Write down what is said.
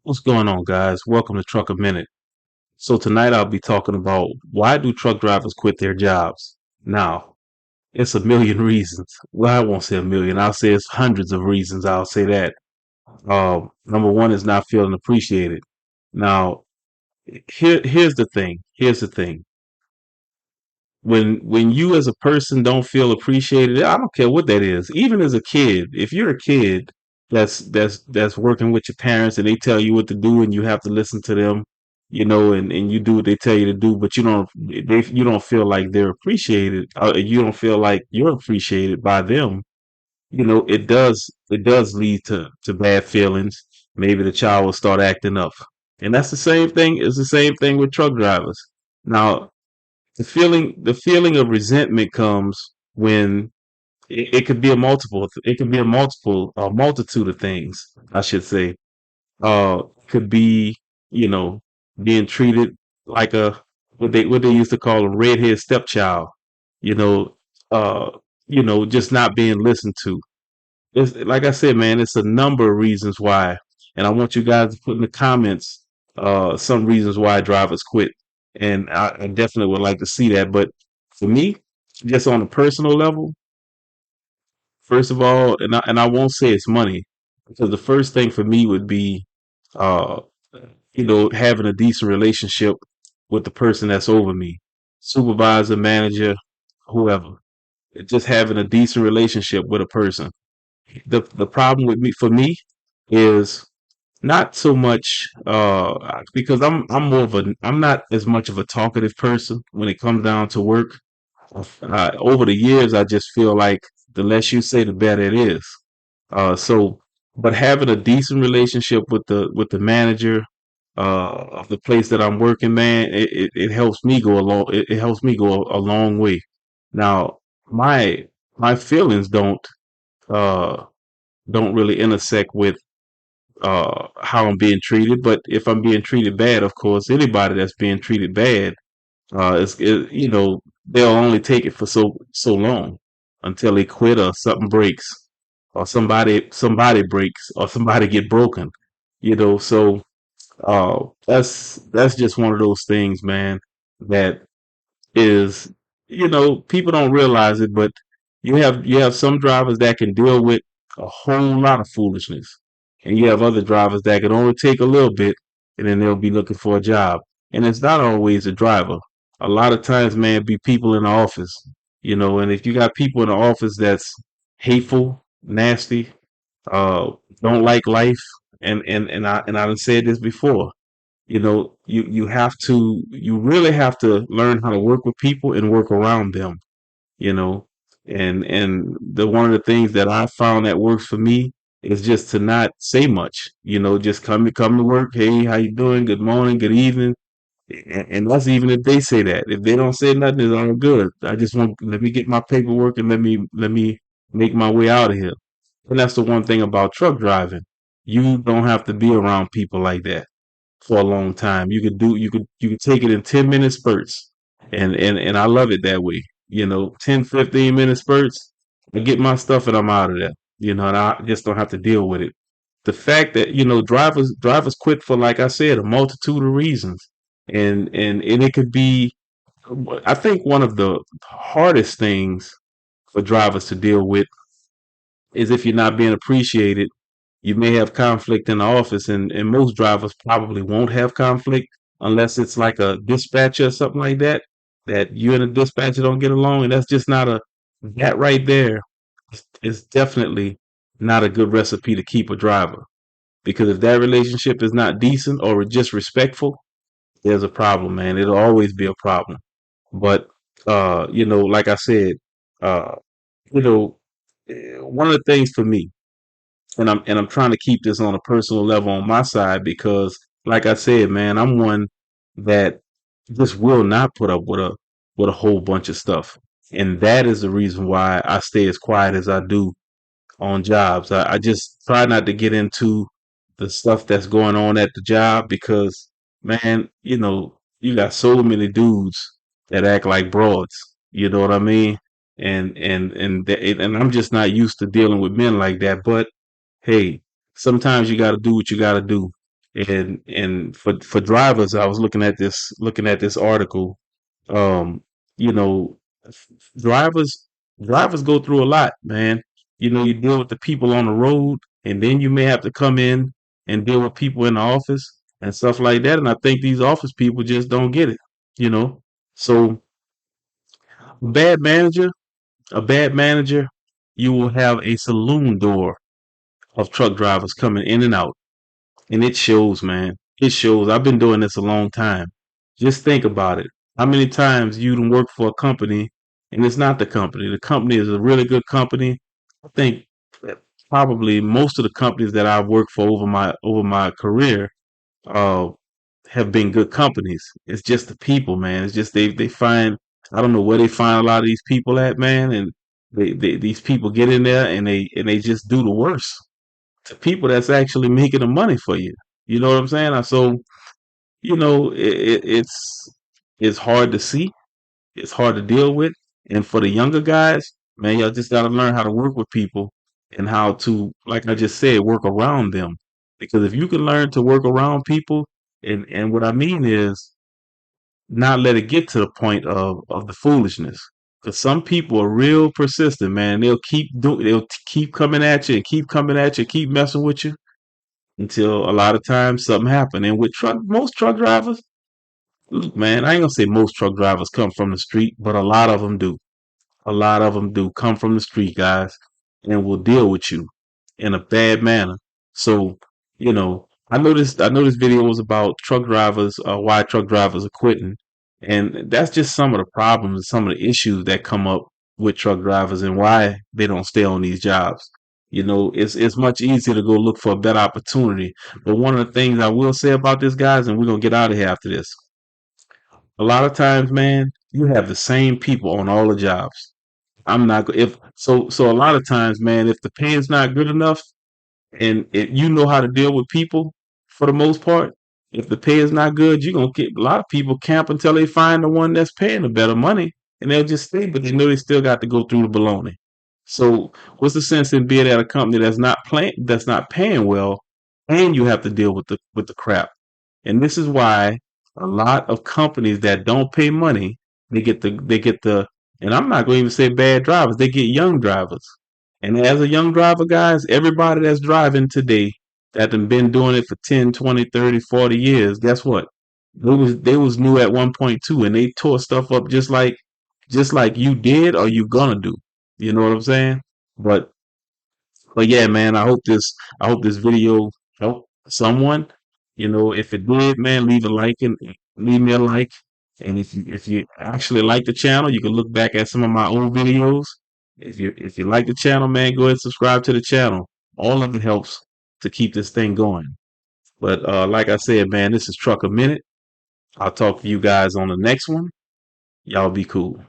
What's going on, guys? Welcome to Truck a Minute. So tonight I'll be talking about why do truck drivers quit their jobs? Now, it's a million reasons. Well, I won't say a million. I'll say it's hundreds of reasons. I'll say that. Number one is not feeling appreciated. Now, here's the thing. Here's the thing. When you as a person don't feel appreciated, I don't care what that is. Even as a kid, if you're a kid that's working with your parents and they tell you what to do and you have to listen to them, and you do what they tell you to do, but you don't feel like they're appreciated, you don't feel like you're appreciated by them. It does lead to bad feelings. Maybe the child will start acting up, and that's the same thing. It's the same thing with truck drivers. Now, the feeling of resentment comes when it could be a multitude of things, I should say. Could be, you know, being treated like a what they used to call a redhead stepchild, you know, uh, just not being listened to. It's like I said, man, it's a number of reasons why. And I want you guys to put in the comments some reasons why drivers quit. And I definitely would like to see that. But for me, just on a personal level, first of all, and I won't say it's money, because the first thing for me would be uh having a decent relationship with the person that's over me, supervisor, manager, whoever. Just having a decent relationship with a person. The problem with me for me is not so much because I'm not as much of a talkative person when it comes down to work. Over the years, I just feel like the less you say, the better it is. So, but having a decent relationship with the manager of the place that I'm working, man, it helps me go along. It helps me go a long way. Now, my my feelings uh don't really intersect with how I'm being treated. But if I'm being treated bad, of course, anybody that's being treated bad, they'll only take it for so long until they quit or something breaks or somebody breaks or somebody get broken. So that's just one of those things, man. That is, people don't realize it, but you have some drivers that can deal with a whole lot of foolishness, and you have other drivers that can only take a little bit, and then they'll be looking for a job. And it's not always a driver. A lot of times, man, be people in the office, and if you got people in the office that's hateful, nasty, uh, don't like life, and I done said this before, you really have to learn how to work with people and work around them, you know. And the one of the things that I found that works for me is just to not say much, just come to work. Hey, how you doing? Good morning, good evening. And that's even if they say that. If they don't say nothing, it's all good. I just want let me get my paperwork and let me make my way out of here. And that's the one thing about truck driving. You don't have to be around people like that for a long time. You could take it in 10-minute spurts. And I love it that way. 10, 15 minute spurts. I get my stuff and I'm out of there. And I just don't have to deal with it. The fact that, drivers quit for, like I said, a multitude of reasons. And it could be, I think one of the hardest things for drivers to deal with is if you're not being appreciated. You may have conflict in the office, and most drivers probably won't have conflict unless it's like a dispatcher or something like that, that you and the dispatcher don't get along. And that's just not that right there is definitely not a good recipe to keep a driver. Because if that relationship is not decent or just respectful, there's a problem, man. It'll always be a problem. But, like I said, uh, you know, one of the things for me, and I'm trying to keep this on a personal level on my side because, like I said, man, I'm one that just will not put up with a whole bunch of stuff, and that is the reason why I stay as quiet as I do on jobs. I just try not to get into the stuff that's going on at the job because, man, you got so many dudes that act like broads. You know what I mean? And I'm just not used to dealing with men like that. But hey, sometimes you got to do what you got to do. And for drivers, I was looking at this article. Um, you know, drivers drivers go through a lot, man. You know, you deal with the people on the road, and then you may have to come in and deal with people in the office and stuff like that. And I think these office people just don't get it. You know, so bad manager, a bad manager, you will have a saloon door of truck drivers coming in and out. And it shows, man. It shows. I've been doing this a long time. Just think about it. How many times you done work for a company and it's not the company? The company is a really good company. I think that probably most of the companies that I've worked for over my career uh have been good companies. It's just the people, man. It's just they find, I don't know where they find a lot of these people at, man, and they these people get in there and they just do the worst to people that's actually making the money for you. You know what I'm saying? So you know it's hard to see, it's hard to deal with, and for the younger guys, man, y'all just got to learn how to work with people and how to, like I just said, work around them. Because if you can learn to work around people, and what I mean is not let it get to the point of the foolishness. Because some people are real persistent, man. They'll keep coming at you and keep coming at you, keep messing with you until a lot of times something happen. And with most truck drivers, look, man, I ain't gonna say most truck drivers come from the street, but a lot of them do. A lot of them do come from the street, guys, and will deal with you in a bad manner. So, I know this video was about truck drivers, why truck drivers are quitting. And that's just some of the problems and some of the issues that come up with truck drivers and why they don't stay on these jobs. It's much easier to go look for a better opportunity. But one of the things I will say about this, guys, and we're gonna get out of here after this. A lot of times, man, you have the same people on all the jobs. I'm not if so so a lot of times, man, if the pay is not good enough and if you know how to deal with people for the most part, if the pay is not good, you're gonna get a lot of people camp until they find the one that's paying the better money and they'll just stay, but they know they still got to go through the baloney. So what's the sense in being at a company that's not paying well and you have to deal with the crap? And this is why a lot of companies that don't pay money, they get the and I'm not going to even say bad drivers, they get young drivers. And as a young driver, guys, everybody that's driving today that have been doing it for 10, 20, 30, 40 years, guess what? They was new at 1.2 and they tore stuff up just like you did or you gonna do. You know what I'm saying? But but yeah, man, I hope this video helped someone. If it did, man, leave a like and leave me a like. And if you actually like the channel, you can look back at some of my old videos. If you like the channel, man, go ahead and subscribe to the channel. All of it helps to keep this thing going. But like I said, man, this is Truck a Minute. I'll talk to you guys on the next one. Y'all be cool.